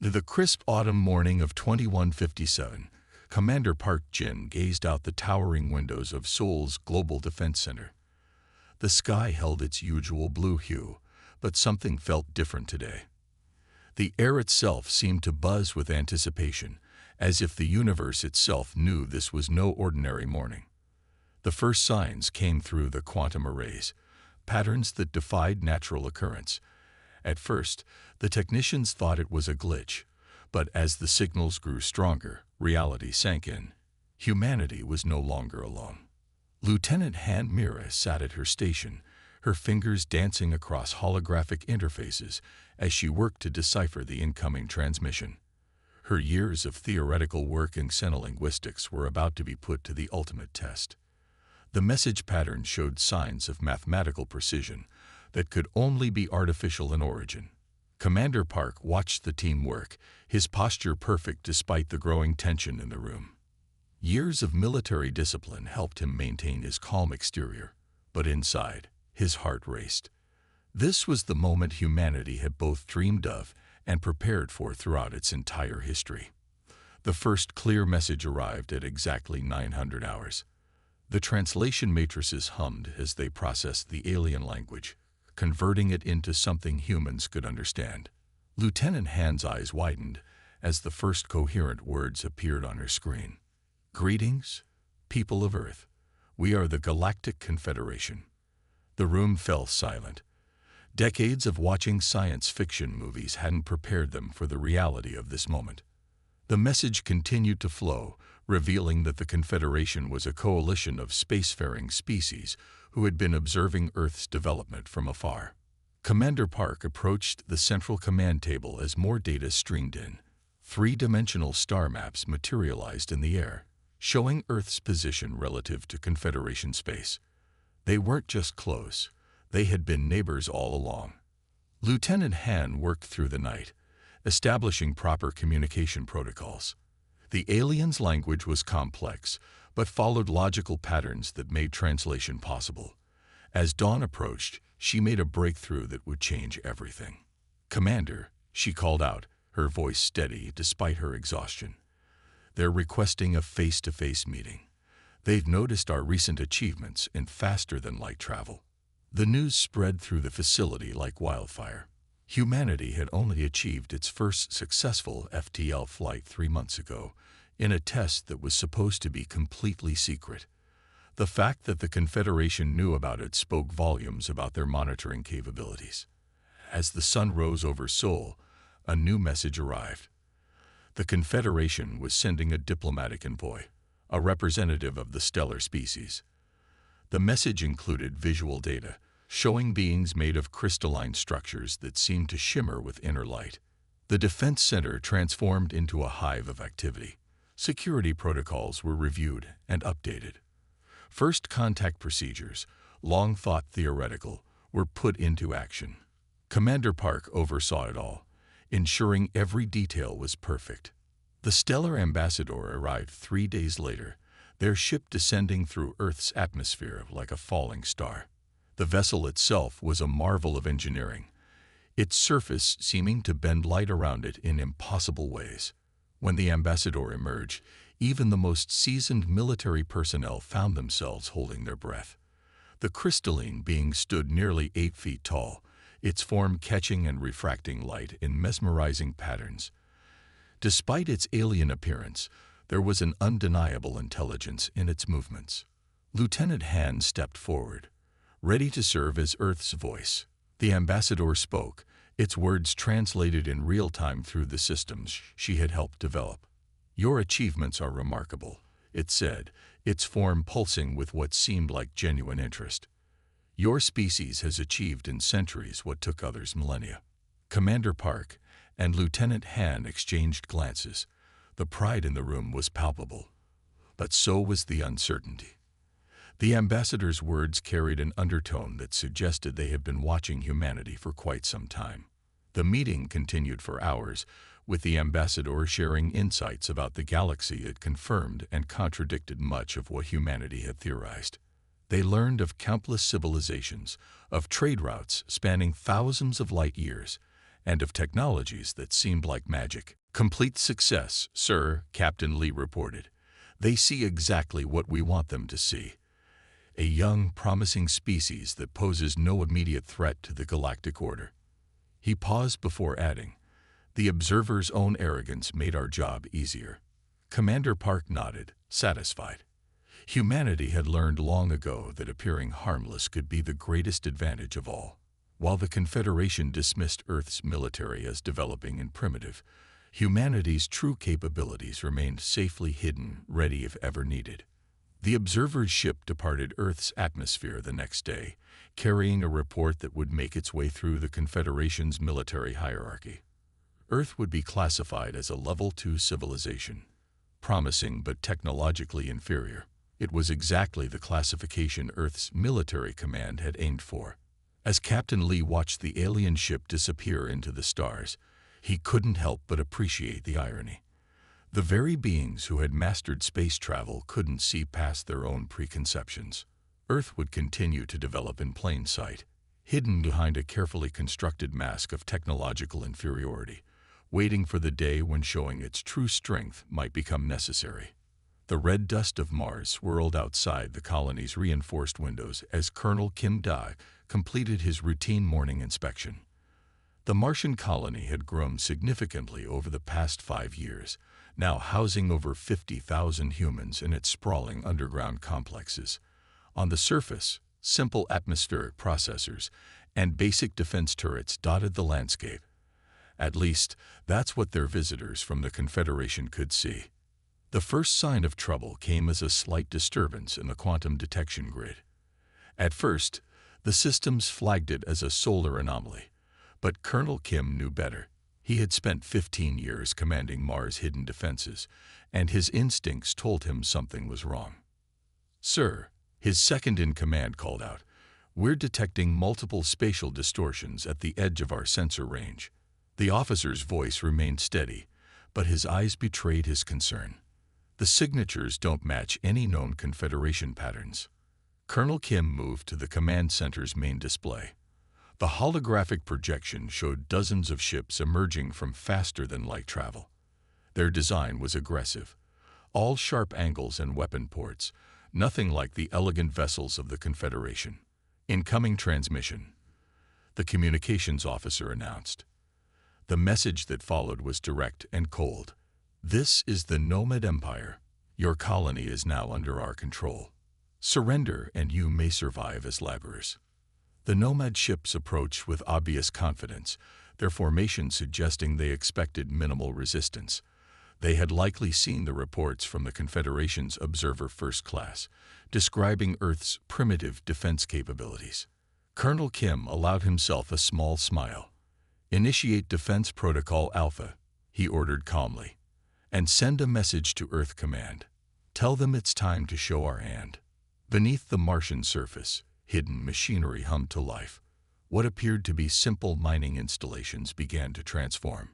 The crisp autumn morning of 2157, Commander Park Jin gazed out the towering windows of Seoul's Global Defense Center. The sky held its usual blue hue, but something felt different today. The air itself seemed to buzz with anticipation, as if the universe itself knew this was no ordinary morning. The first signs came through the quantum arrays, patterns that defied natural occurrence. At first, the technicians thought it was a glitch, but as the signals grew stronger, reality sank in. Humanity was no longer alone. Lieutenant Han Mira sat at her station, her fingers dancing across holographic interfaces as she worked to decipher the incoming transmission. Her years of theoretical work in xenolinguistics were about to be put to the ultimate test. The message pattern showed signs of mathematical precision that could only be artificial in origin. Commander Park watched the team work, his posture perfect despite the growing tension in the room. Years of military discipline helped him maintain his calm exterior, but inside, his heart raced. This was the moment humanity had both dreamed of and prepared for throughout its entire history. The first clear message arrived at exactly 900 hours. The translation matrices hummed as they processed the alien language, converting it into something humans could understand. Lieutenant Han's eyes widened as the first coherent words appeared on her screen. "Greetings, people of Earth. We are the Galactic Confederation." The room fell silent. Decades of watching science fiction movies hadn't prepared them for the reality of this moment. The message continued to flow, revealing that the Confederation was a coalition of spacefaring species who had been observing Earth's development from afar. Commander Park approached the central command table as more data streamed in. Three-dimensional star maps materialized in the air, showing Earth's position relative to Confederation space. They weren't just close, they had been neighbors all along. Lieutenant Han worked through the night, establishing proper communication protocols. The aliens' language was complex, but followed logical patterns that made translation possible. As dawn approached, she made a breakthrough that would change everything. "Commander," she called out, her voice steady despite her exhaustion. "They're requesting a face-to-face meeting. They've noticed our recent achievements in faster-than-light travel." The news spread through the facility like wildfire. Humanity had only achieved its first successful FTL flight 3 months ago, in a test that was supposed to be completely secret. The fact that the Confederation knew about it spoke volumes about their monitoring capabilities. As the sun rose over Seoul, a new message arrived. The Confederation was sending a diplomatic envoy, a representative of the stellar species. The message included visual data, showing beings made of crystalline structures that seemed to shimmer with inner light. The defense center transformed into a hive of activity. Security protocols were reviewed and updated. First contact procedures, long thought theoretical, were put into action. Commander Park oversaw it all, ensuring every detail was perfect. The stellar ambassador arrived 3 days later, their ship descending through Earth's atmosphere like a falling star. The vessel itself was a marvel of engineering, its surface seeming to bend light around it in impossible ways. When the ambassador emerged, even the most seasoned military personnel found themselves holding their breath. The crystalline being stood nearly 8 feet tall, its form catching and refracting light in mesmerizing patterns. Despite its alien appearance, there was an undeniable intelligence in its movements. Lieutenant Han stepped forward, ready to serve as Earth's voice. The ambassador spoke, its words translated in real time through the systems she had helped develop. "Your achievements are remarkable," it said, its form pulsing with what seemed like genuine interest. "Your species has achieved in centuries what took others millennia." Commander Park and Lieutenant Han exchanged glances. The pride in the room was palpable, but so was the uncertainty. The ambassador's words carried an undertone that suggested they had been watching humanity for quite some time. The meeting continued for hours, with the ambassador sharing insights about the galaxy that confirmed and contradicted much of what humanity had theorized. They learned of countless civilizations, of trade routes spanning thousands of light years, and of technologies that seemed like magic. "Complete success, sir," Captain Lee reported. "They see exactly what we want them to see. A young, promising species that poses no immediate threat to the galactic order." He paused before adding, "The observer's own arrogance made our job easier." Commander Park nodded, satisfied. Humanity had learned long ago that appearing harmless could be the greatest advantage of all. While the Confederation dismissed Earth's military as developing and primitive, humanity's true capabilities remained safely hidden, ready if ever needed. The observer's ship departed Earth's atmosphere the next day, carrying a report that would make its way through the Confederation's military hierarchy. Earth would be classified as a Level 2 civilization, promising but technologically inferior. It was exactly the classification Earth's military command had aimed for. As Captain Lee watched the alien ship disappear into the stars, he couldn't help but appreciate the irony. The very beings who had mastered space travel couldn't see past their own preconceptions. Earth would continue to develop in plain sight, hidden behind a carefully constructed mask of technological inferiority, waiting for the day when showing its true strength might become necessary. The red dust of Mars swirled outside the colony's reinforced windows as Colonel Kim Dai completed his routine morning inspection. The Martian colony had grown significantly over the past 5 years, now housing over 50,000 humans in its sprawling underground complexes. On the surface, simple atmospheric processors and basic defense turrets dotted the landscape. At least, that's what their visitors from the Confederation could see. The first sign of trouble came as a slight disturbance in the quantum detection grid. At first, the systems flagged it as a solar anomaly, but Colonel Kim knew better. He had spent 15 years commanding Mars' hidden defenses, and his instincts told him something was wrong. "Sir," his second-in-command called out, "we're detecting multiple spatial distortions at the edge of our sensor range." The officer's voice remained steady, but his eyes betrayed his concern. "The signatures don't match any known Confederation patterns." Colonel Kim moved to the command center's main display. The holographic projection showed dozens of ships emerging from faster-than-light travel. Their design was aggressive, all sharp angles and weapon ports, nothing like the elegant vessels of the Confederation. "Incoming transmission," the communications officer announced. The message that followed was direct and cold. "This is the Nomad Empire. Your colony is now under our control. Surrender and you may survive as laborers." The Nomad ships approached with obvious confidence, their formation suggesting they expected minimal resistance. They had likely seen the reports from the Confederation's Observer First Class, describing Earth's primitive defense capabilities. Colonel Kim allowed himself a small smile. "Initiate Defense Protocol Alpha," he ordered calmly, "and send a message to Earth Command. Tell them it's time to show our hand." Beneath the Martian surface, hidden machinery hummed to life. What appeared to be simple mining installations began to transform.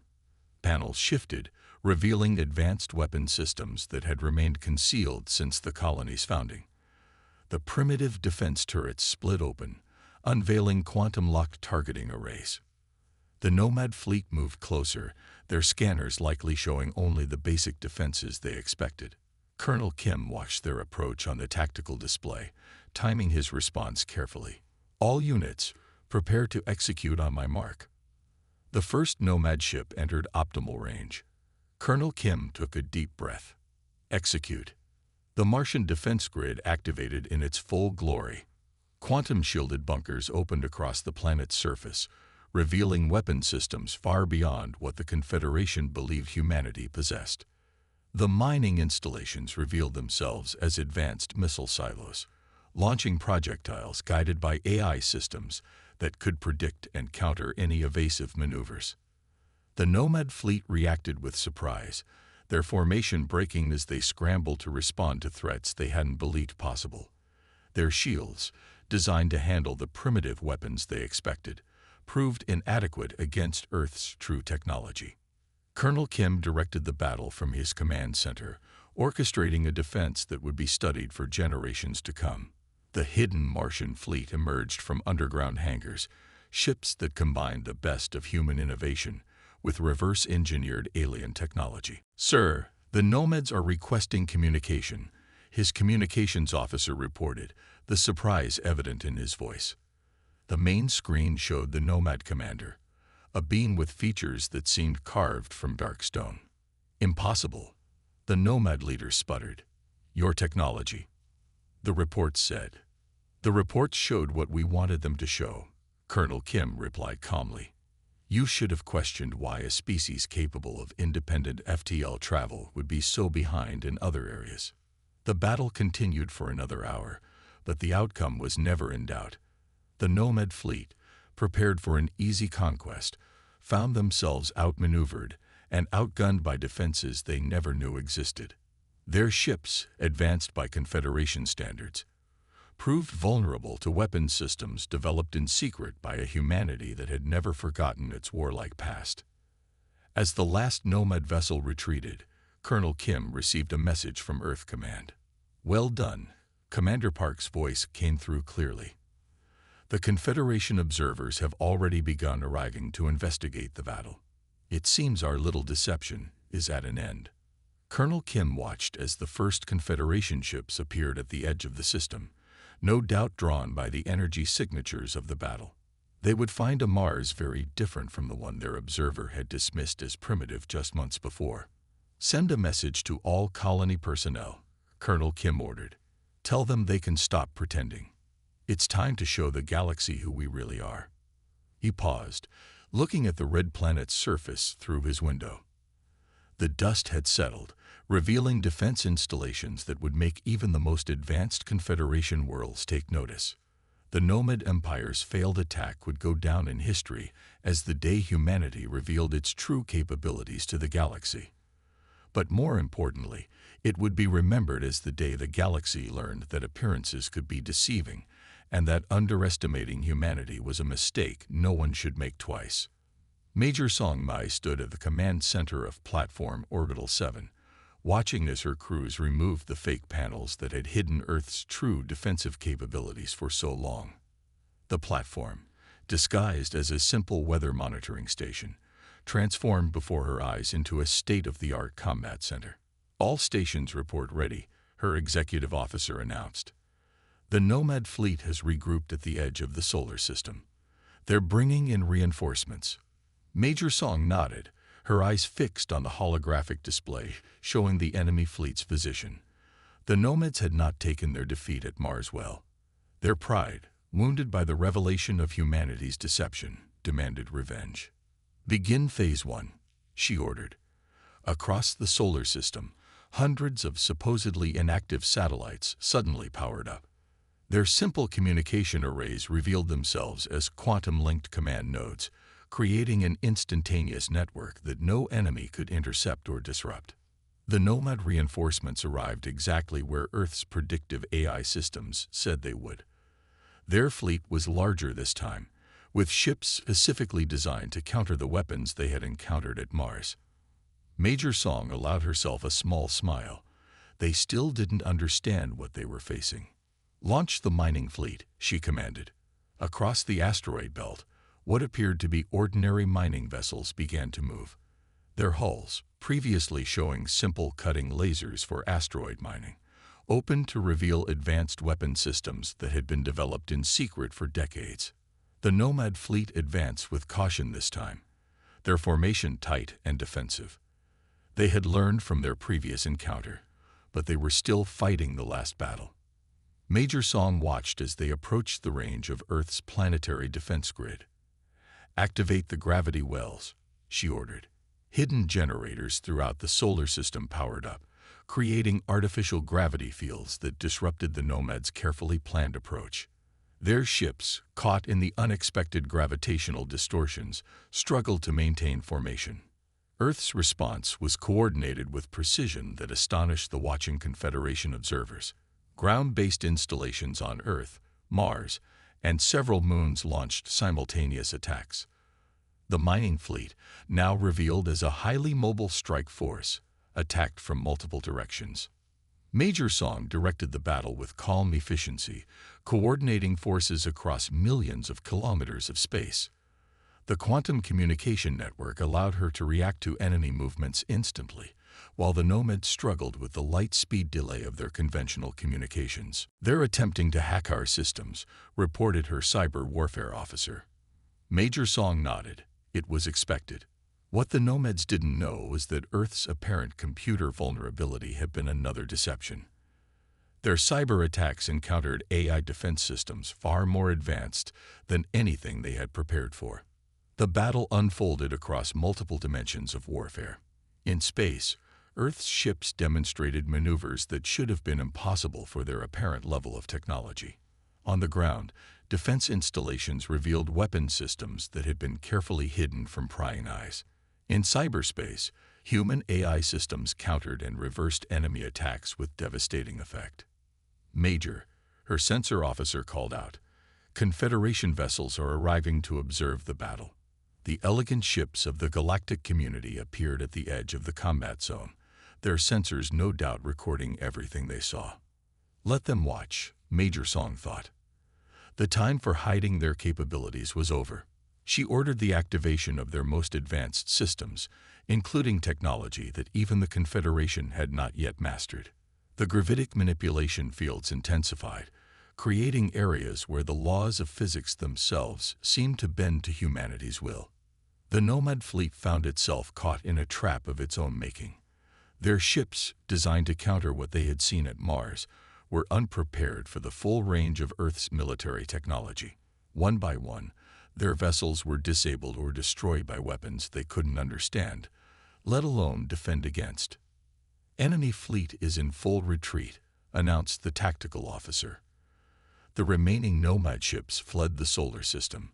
Panels shifted, revealing advanced weapon systems that had remained concealed since the colony's founding. The primitive defense turrets split open, unveiling quantum-locked targeting arrays. The Nomad fleet moved closer, their scanners likely showing only the basic defenses they expected. Colonel Kim watched their approach on the tactical display, timing his response carefully. "All units, prepare to execute on my mark." The first Nomad ship entered optimal range. Colonel Kim took a deep breath. "Execute." The Martian defense grid activated in its full glory. Quantum-shielded bunkers opened across the planet's surface, revealing weapon systems far beyond what the Confederation believed humanity possessed. The mining installations revealed themselves as advanced missile silos, launching projectiles guided by AI systems that could predict and counter any evasive maneuvers. The Nomad fleet reacted with surprise, their formation breaking as they scrambled to respond to threats they hadn't believed possible. Their shields, designed to handle the primitive weapons they expected, proved inadequate against Earth's true technology. Colonel Kim directed the battle from his command center, orchestrating a defense that would be studied for generations to come. The hidden Martian fleet emerged from underground hangars, ships that combined the best of human innovation with reverse-engineered alien technology. "Sir, the nomads are requesting communication," his communications officer reported, the surprise evident in his voice. The main screen showed the nomad commander, a being with features that seemed carved from dark stone. "Impossible," the nomad leader sputtered. "Your technology," the report said. "The reports showed what we wanted them to show," Colonel Kim replied calmly. "You should have questioned why a species capable of independent FTL travel would be so behind in other areas." The battle continued for another hour, but the outcome was never in doubt. The nomad fleet, prepared for an easy conquest, found themselves outmaneuvered and outgunned by defenses they never knew existed. Their ships, advanced by Confederation standards, proved vulnerable to weapons systems developed in secret by a humanity that had never forgotten its warlike past. As the last nomad vessel retreated, Colonel Kim received a message from Earth Command. "Well done," Commander Park's voice came through clearly. "The Confederation observers have already begun arriving to investigate the battle. It seems our little deception is at an end." Colonel Kim watched as the first Confederation ships appeared at the edge of the system, no doubt drawn by the energy signatures of the battle. They would find a Mars very different from the one their observer had dismissed as primitive just months before. "Send a message to all colony personnel," Colonel Kim ordered. "Tell them they can stop pretending. It's time to show the galaxy who we really are." He paused, looking at the red planet's surface through his window. The dust had settled, revealing defense installations that would make even the most advanced Confederation worlds take notice. The Nomad Empire's failed attack would go down in history as the day humanity revealed its true capabilities to the galaxy. But more importantly, it would be remembered as the day the galaxy learned that appearances could be deceiving and that underestimating humanity was a mistake no one should make twice. Major Song Mai stood at the command center of Platform Orbital 7, watching as her crews removed the fake panels that had hidden Earth's true defensive capabilities for so long. The platform, disguised as a simple weather monitoring station, transformed before her eyes into a state-of-the-art combat center. "All stations report ready," her executive officer announced. "The Nomad fleet has regrouped at the edge of the solar system. They're bringing in reinforcements." Major Song nodded, her eyes fixed on the holographic display showing the enemy fleet's position. The Nomads had not taken their defeat at Mars well. Their pride, wounded by the revelation of humanity's deception, demanded revenge. "Begin Phase 1, she ordered. Across the solar system, hundreds of supposedly inactive satellites suddenly powered up. Their simple communication arrays revealed themselves as quantum-linked command nodes, creating an instantaneous network that no enemy could intercept or disrupt. The Nomad reinforcements arrived exactly where Earth's predictive AI systems said they would. Their fleet was larger this time, with ships specifically designed to counter the weapons they had encountered at Mars. Major Song allowed herself a small smile. They still didn't understand what they were facing. "Launch the mining fleet," she commanded. Across the asteroid belt, what appeared to be ordinary mining vessels began to move. Their hulls, previously showing simple cutting lasers for asteroid mining, opened to reveal advanced weapon systems that had been developed in secret for decades. The Nomad fleet advanced with caution this time, their formation tight and defensive. They had learned from their previous encounter, but they were still fighting the last battle. Major Song watched as they approached the range of Earth's planetary defense grid. "Activate the gravity wells," she ordered. Hidden generators throughout the solar system powered up, creating artificial gravity fields that disrupted the Nomads' carefully planned approach. Their ships, caught in the unexpected gravitational distortions, struggled to maintain formation. Earth's response was coordinated with precision that astonished the watching Confederation observers. Ground-based installations on Earth, Mars, and several moons launched simultaneous attacks. The mining fleet, now revealed as a highly mobile strike force, attacked from multiple directions. Major Song directed the battle with calm efficiency, coordinating forces across millions of kilometers of space. The quantum communication network allowed her to react to enemy movements instantly, while the nomads struggled with the light speed delay of their conventional communications. "They're attempting to hack our systems," reported her cyber warfare officer. Major Song nodded. It was expected. What the nomads didn't know was that Earth's apparent computer vulnerability had been another deception. Their cyber attacks encountered AI defense systems far more advanced than anything they had prepared for. The battle unfolded across multiple dimensions of warfare. In space, Earth's ships demonstrated maneuvers that should have been impossible for their apparent level of technology. On the ground, defense installations revealed weapon systems that had been carefully hidden from prying eyes. In cyberspace, human AI systems countered and reversed enemy attacks with devastating effect. "Major," her sensor officer called out, "Confederation vessels are arriving to observe the battle." The elegant ships of the galactic community appeared at the edge of the combat zone, their sensors no doubt recording everything they saw. Let them watch, Major Song thought. The time for hiding their capabilities was over. She ordered the activation of their most advanced systems, including technology that even the Confederation had not yet mastered. The gravitic manipulation fields intensified, creating areas where the laws of physics themselves seemed to bend to humanity's will. The Nomad fleet found itself caught in a trap of its own making. Their ships, designed to counter what they had seen at Mars, were unprepared for the full range of Earth's military technology. One by one, their vessels were disabled or destroyed by weapons they couldn't understand, let alone defend against. "Enemy fleet is in full retreat," announced the tactical officer. The remaining Nomad ships fled the solar system,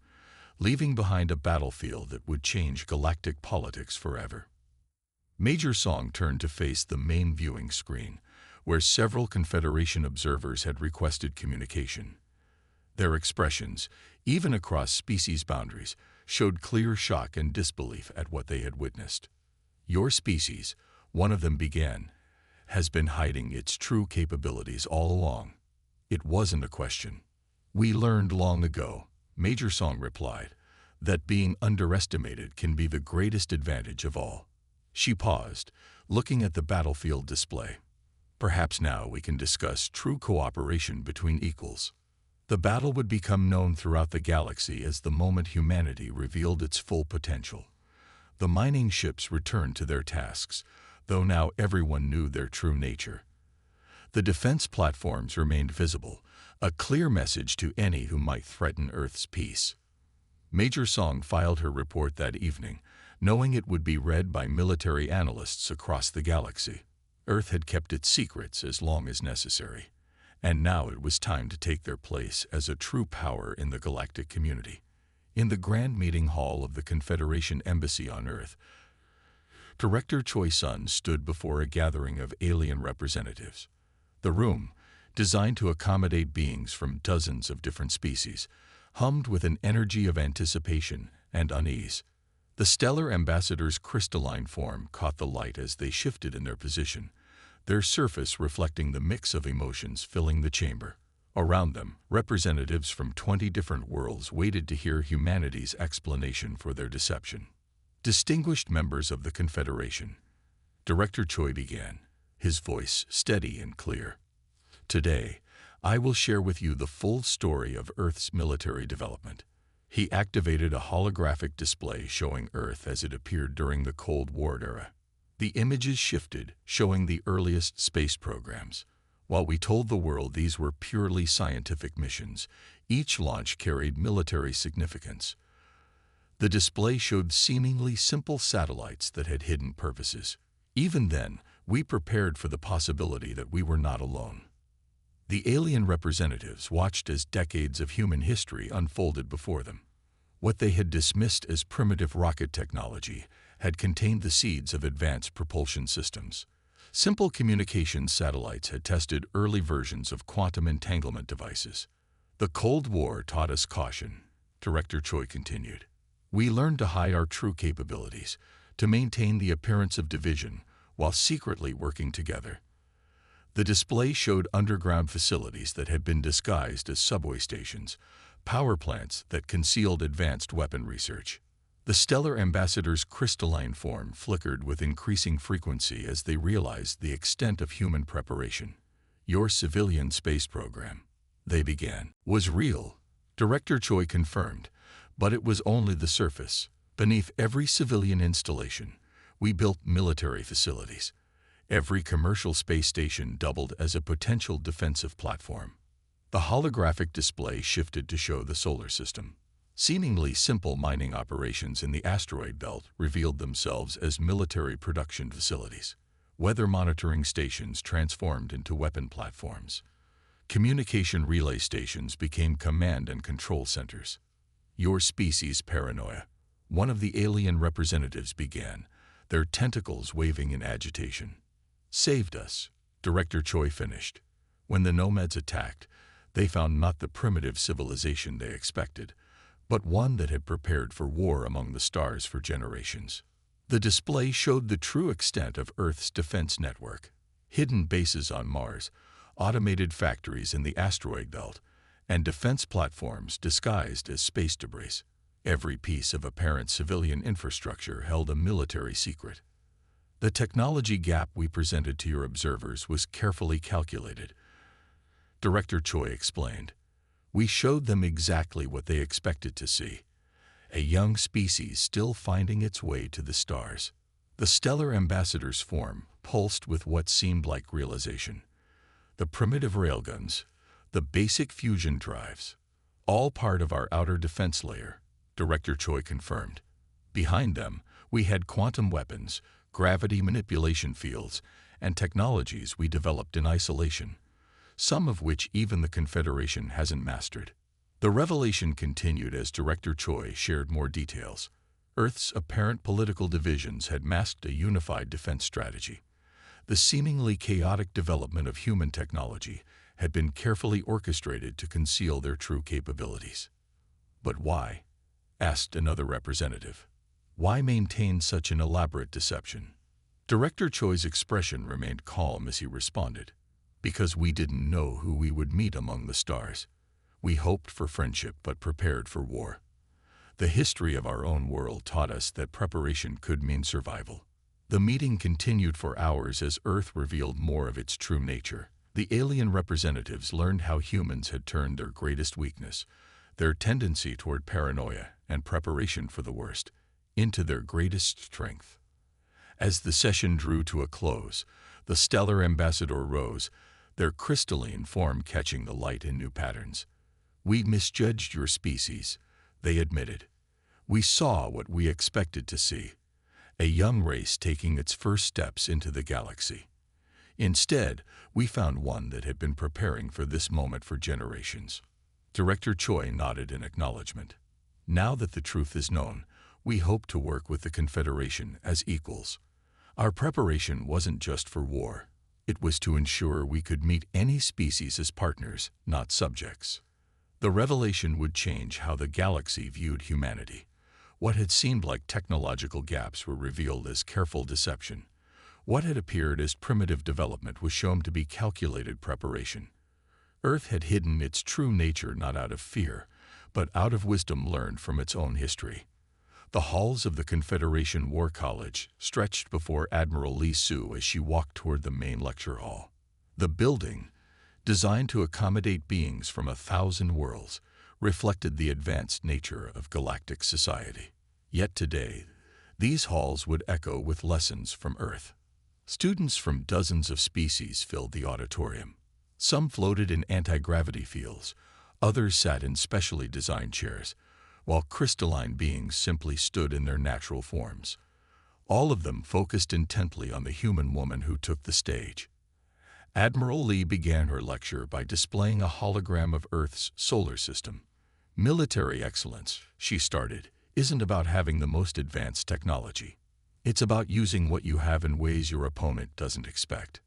leaving behind a battlefield that would change galactic politics forever. Major Song turned to face the main viewing screen, where several Confederation observers had requested communication. Their expressions, even across species boundaries, showed clear shock and disbelief at what they had witnessed. "Your species," one of them began, "has been hiding its true capabilities all along." "It wasn't a question. We learned long ago," Major Song replied, "that being underestimated can be the greatest advantage of all." She paused, looking at the battlefield display. "Perhaps now we can discuss true cooperation between equals." The battle would become known throughout the galaxy as the moment humanity revealed its full potential. The mining ships returned to their tasks, though now everyone knew their true nature. The defense platforms remained visible, a clear message to any who might threaten Earth's peace. Major Song filed her report that evening, knowing it would be read by military analysts across the galaxy. Earth had kept its secrets as long as necessary, and now it was time to take their place as a true power in the galactic community. In the grand meeting hall of the Confederation Embassy on Earth, Director Choi Sun stood before a gathering of alien representatives. The room, designed to accommodate beings from dozens of different species, hummed with an energy of anticipation and unease. The stellar ambassadors' crystalline form caught the light as they shifted in their position, their surface reflecting the mix of emotions filling the chamber. Around them, representatives from 20 different worlds waited to hear humanity's explanation for their deception. "Distinguished members of the Confederation," Director Choi began, his voice steady and clear. "Today, I will share with you the full story of Earth's military development." He activated a holographic display showing Earth as it appeared during the Cold War era. The images shifted, showing the earliest space programs. While we told the world these were purely scientific missions, each launch carried military significance. The display showed seemingly simple satellites that had hidden purposes. Even then, we prepared for the possibility that we were not alone. The alien representatives watched as decades of human history unfolded before them. What they had dismissed as primitive rocket technology had contained the seeds of advanced propulsion systems. Simple communications satellites had tested early versions of quantum entanglement devices. "The Cold War taught us caution," Director Choi continued. "We learned to hide our true capabilities, to maintain the appearance of division while secretly working together. The display showed underground facilities that had been disguised as subway stations, power plants that concealed advanced weapon research. The stellar ambassadors' crystalline form flickered with increasing frequency as they realized the extent of human preparation. Your civilian space program, they began, was real, Director Choi confirmed, but it was only the surface. Beneath every civilian installation, we built military facilities. Every commercial space station doubled as a potential defensive platform. The holographic display shifted to show the solar system. Seemingly simple mining operations in the asteroid belt revealed themselves as military production facilities. Weather monitoring stations transformed into weapon platforms. Communication relay stations became command and control centers. Your species' paranoia, one of the alien representatives began, their tentacles waving in agitation. Saved us, Director Choi finished. When the nomads attacked, they found not the primitive civilization they expected, but one that had prepared for war among the stars for generations. The display showed the true extent of Earth's defense network. Hidden bases on Mars, automated factories in the asteroid belt, and defense platforms disguised as space debris. Every piece of apparent civilian infrastructure held a military secret. The technology gap we presented to your observers was carefully calculated, Director Choi explained. We showed them exactly what they expected to see. A young species still finding its way to the stars. The stellar ambassador's form pulsed with what seemed like realization. The primitive railguns, the basic fusion drives, all part of our outer defense layer, Director Choi confirmed. Behind them, we had quantum weapons, gravity manipulation fields, and technologies we developed in isolation, some of which even the Confederation hasn't mastered. The revelation continued as Director Choi shared more details. Earth's apparent political divisions had masked a unified defense strategy. The seemingly chaotic development of human technology had been carefully orchestrated to conceal their true capabilities. But why? Asked another representative. Why maintain such an elaborate deception? Director Choi's expression remained calm as he responded. Because we didn't know who we would meet among the stars. We hoped for friendship but prepared for war. The history of our own world taught us that preparation could mean survival. The meeting continued for hours as Earth revealed more of its true nature. The alien representatives learned how humans had turned their greatest weakness, their tendency toward paranoia and preparation for the worst, into their greatest strength. As the session drew to a close, the stellar ambassador rose, their crystalline form catching the light in new patterns. We misjudged your species, they admitted. We saw what we expected to see, a young race taking its first steps into the galaxy. Instead, we found one that had been preparing for this moment for generations. Director Choi nodded in acknowledgement. Now that the truth is known, we hope to work with the Confederation as equals. Our preparation wasn't just for war. It was to ensure we could meet any species as partners, not subjects. The revelation would change how the galaxy viewed humanity. What had seemed like technological gaps were revealed as careful deception. What had appeared as primitive development was shown to be calculated preparation. Earth had hidden its true nature not out of fear, but out of wisdom learned from its own history. The halls of the Confederation War College stretched before Admiral Lee Soo as she walked toward the main lecture hall. The building, designed to accommodate beings from 1,000 worlds, reflected the advanced nature of galactic society. Yet today, these halls would echo with lessons from Earth. Students from dozens of species filled the auditorium. Some floated in anti-gravity fields, others sat in specially designed chairs, while crystalline beings simply stood in their natural forms. All of them focused intently on the human woman who took the stage. Admiral Lee began her lecture by displaying a hologram of Earth's solar system. Military excellence, she started, isn't about having the most advanced technology. It's about using what you have in ways your opponent doesn't expect.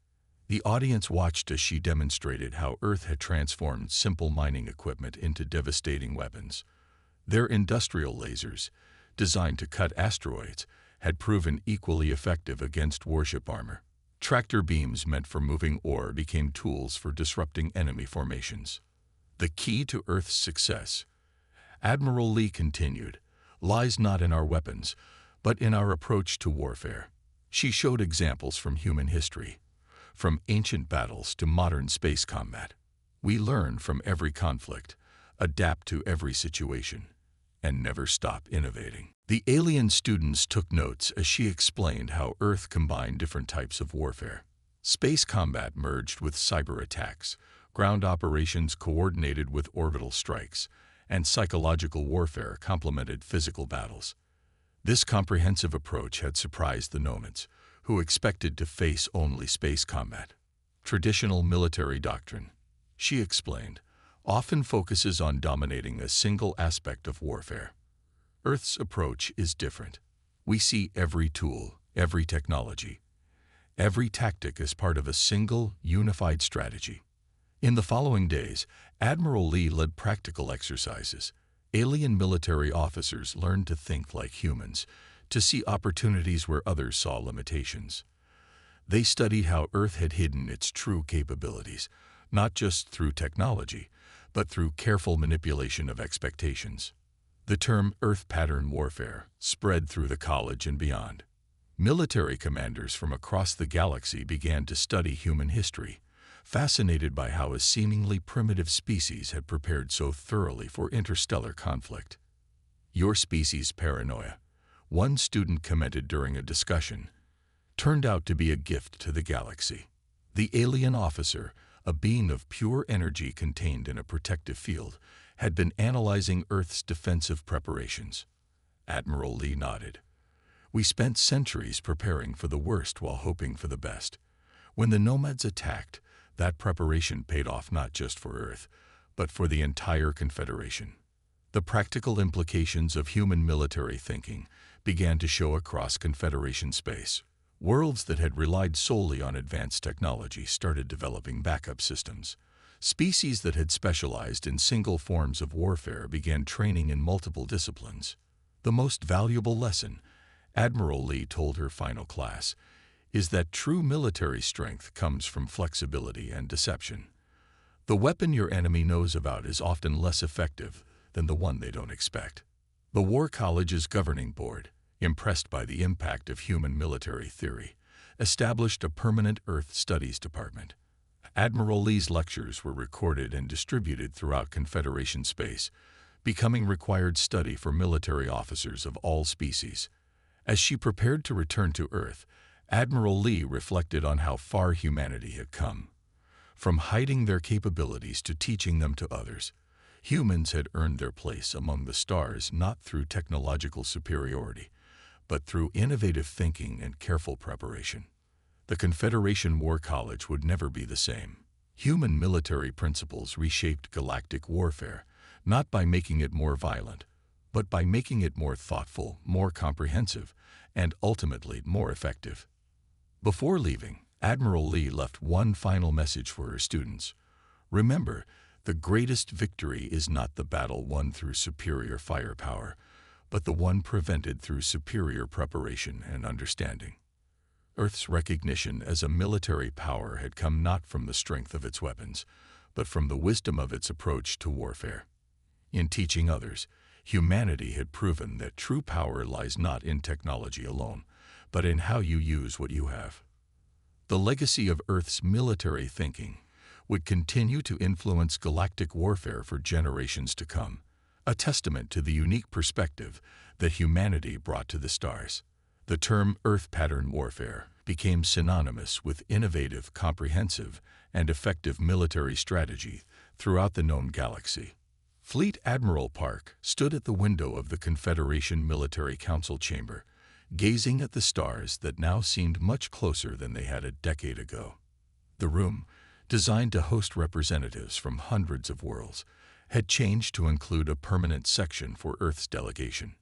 The audience watched as she demonstrated how Earth had transformed simple mining equipment into devastating weapons. Their industrial lasers, designed to cut asteroids, had proven equally effective against warship armor. Tractor beams meant for moving ore became tools for disrupting enemy formations. The key to Earth's success, Admiral Lee continued, lies not in our weapons, but in our approach to warfare. She showed examples from human history, from ancient battles to modern space combat. We learn from every conflict, adapt to every situation, and never stop innovating. The alien students took notes as she explained how Earth combined different types of warfare. Space combat merged with cyber attacks, ground operations coordinated with orbital strikes, and psychological warfare complemented physical battles. This comprehensive approach had surprised the nomads, who expected to face only space combat. Traditional military doctrine, she explained, often focuses on dominating a single aspect of warfare. Earth's approach is different. We see every tool, every technology, every tactic as part of a single, unified strategy. In the following days, Admiral Lee led practical exercises. Alien military officers learned to think like humans, to see opportunities where others saw limitations. They studied how Earth had hidden its true capabilities, not just through technology, but through careful manipulation of expectations. The term Earth pattern warfare spread through the college and beyond. Military commanders from across the galaxy began to study human history, fascinated by how a seemingly primitive species had prepared so thoroughly for interstellar conflict. Your species' paranoia, one student commented during a discussion, turned out to be a gift to the galaxy. The alien officer, a being of pure energy contained in a protective field, had been analyzing Earth's defensive preparations. Admiral Lee nodded. We spent centuries preparing for the worst while hoping for the best. When the nomads attacked, that preparation paid off not just for Earth, but for the entire Confederation. The practical implications of human military thinking began to show across Confederation space. Worlds that had relied solely on advanced technology started developing backup systems. Species that had specialized in single forms of warfare began training in multiple disciplines. The most valuable lesson, Admiral Lee told her final class, is that true military strength comes from flexibility and deception. The weapon your enemy knows about is often less effective than the one they don't expect. The War College's governing board, impressed by the impact of human military theory, established a permanent Earth Studies department. Admiral Lee's lectures were recorded and distributed throughout Confederation space, becoming required study for military officers of all species. As she prepared to return to Earth, Admiral Lee reflected on how far humanity had come. From hiding their capabilities to teaching them to others, humans had earned their place among the stars not through technological superiority, but through innovative thinking and careful preparation. The Confederation War College would never be the same. Human military principles reshaped galactic warfare, not by making it more violent, but by making it more thoughtful, more comprehensive, and ultimately more effective. Before leaving, Admiral Lee left one final message for her students. Remember, the greatest victory is not the battle won through superior firepower, but the one prevented through superior preparation and understanding. Earth's recognition as a military power had come not from the strength of its weapons, but from the wisdom of its approach to warfare. In teaching others, humanity had proven that true power lies not in technology alone, but in how you use what you have. The legacy of Earth's military thinking would continue to influence galactic warfare for generations to come, a testament to the unique perspective that humanity brought to the stars. The term Earth pattern warfare became synonymous with innovative, comprehensive, and effective military strategy throughout the known galaxy. Fleet Admiral Park stood at the window of the Confederation Military Council chamber, gazing at the stars that now seemed much closer than they had a decade ago. The room, designed to host representatives from hundreds of worlds, had changed to include a permanent section for Earth's delegation.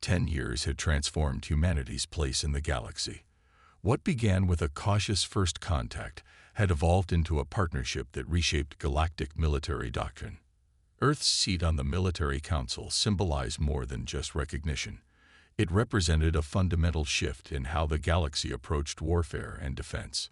10 years had transformed humanity's place in the galaxy. What began with a cautious first contact had evolved into a partnership that reshaped galactic military doctrine. Earth's seat on the Military Council symbolized more than just recognition. It represented a fundamental shift in how the galaxy approached warfare and defense.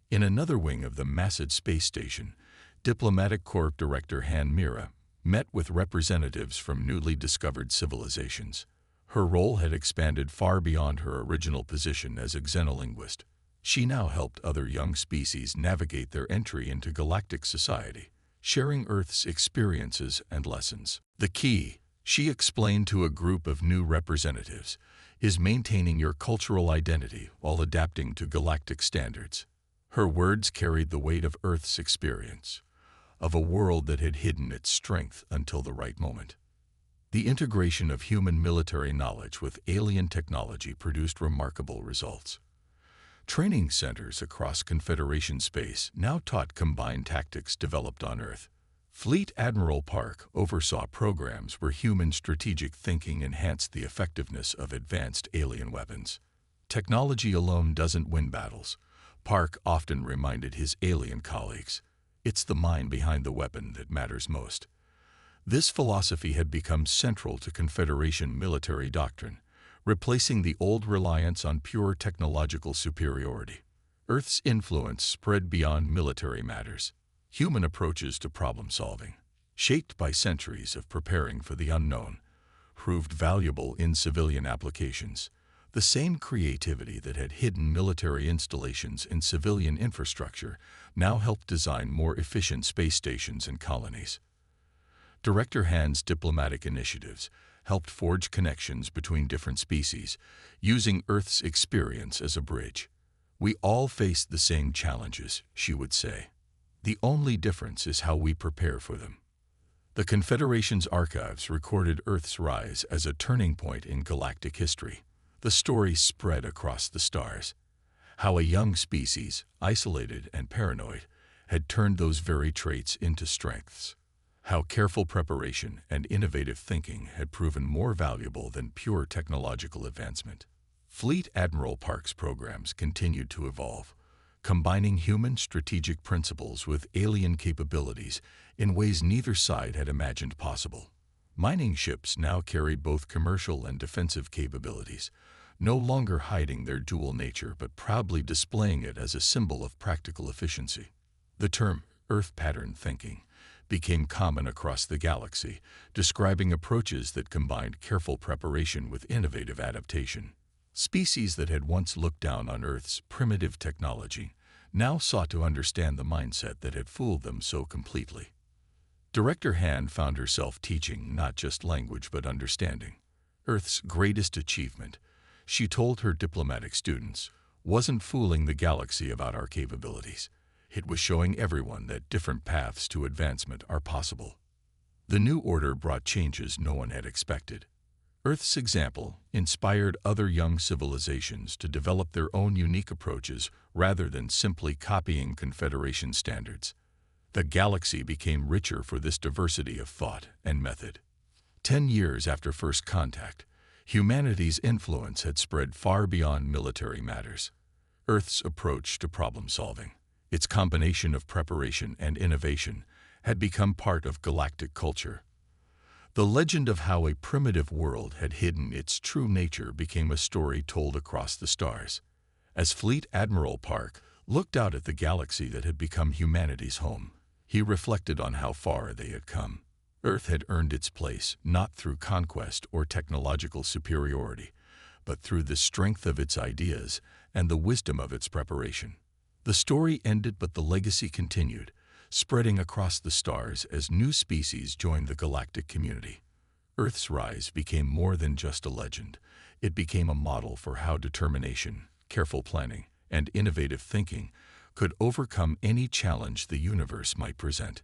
In another wing of the massive space station, Diplomatic Corps Director Han Mira met with representatives from newly discovered civilizations. Her role had expanded far beyond her original position as a xenolinguist. She now helped other young species navigate their entry into galactic society, sharing Earth's experiences and lessons. The key, she explained to a group of new representatives, is maintaining your cultural identity while adapting to galactic standards. Her words carried the weight of Earth's experience, of a world that had hidden its strength until the right moment. The integration of human military knowledge with alien technology produced remarkable results. Training centers across Confederation space now taught combined tactics developed on Earth. Fleet Admiral Park oversaw programs where human strategic thinking enhanced the effectiveness of advanced alien weapons. Technology alone doesn't win battles, Park often reminded his alien colleagues. It's the mind behind the weapon that matters most. This philosophy had become central to Confederation military doctrine, replacing the old reliance on pure technological superiority. Earth's influence spread beyond military matters. Human approaches to problem-solving, shaped by centuries of preparing for the unknown, proved valuable in civilian applications. The same creativity that had hidden military installations in civilian infrastructure now helped design more efficient space stations and colonies. Director Han's diplomatic initiatives helped forge connections between different species, using Earth's experience as a bridge. We all face the same challenges, she would say. The only difference is how we prepare for them. The Confederation's archives recorded Earth's rise as a turning point in galactic history. The story spread across the stars. How a young species, isolated and paranoid, had turned those very traits into strengths. How careful preparation and innovative thinking had proven more valuable than pure technological advancement. Fleet Admiral Park's programs continued to evolve, combining human strategic principles with alien capabilities in ways neither side had imagined possible. Mining ships now carried both commercial and defensive capabilities, no longer hiding their dual nature but proudly displaying it as a symbol of practical efficiency. The term Earth pattern thinking became common across the galaxy, describing approaches that combined careful preparation with innovative adaptation. Species that had once looked down on Earth's primitive technology now sought to understand the mindset that had fooled them so completely. Director Han found herself teaching not just language but understanding. Earth's greatest achievement, she told her diplomatic students, wasn't fooling the galaxy about our capabilities. It was showing everyone that different paths to advancement are possible. The new order brought changes no one had expected. Earth's example inspired other young civilizations to develop their own unique approaches rather than simply copying Confederation standards. The galaxy became richer for this diversity of thought and method. 10 years after first contact, humanity's influence had spread far beyond military matters. Earth's approach to problem-solving, its combination of preparation and innovation, had become part of galactic culture. The legend of how a primitive world had hidden its true nature became a story told across the stars. As Fleet Admiral Park looked out at the galaxy that had become humanity's home, he reflected on how far they had come. Earth had earned its place not through conquest or technological superiority, but through the strength of its ideas and the wisdom of its preparation. The story ended, but the legacy continued, spreading across the stars as new species joined the galactic community. Earth's rise became more than just a legend. It became a model for how determination, careful planning, and innovative thinking could overcome any challenge the universe might present.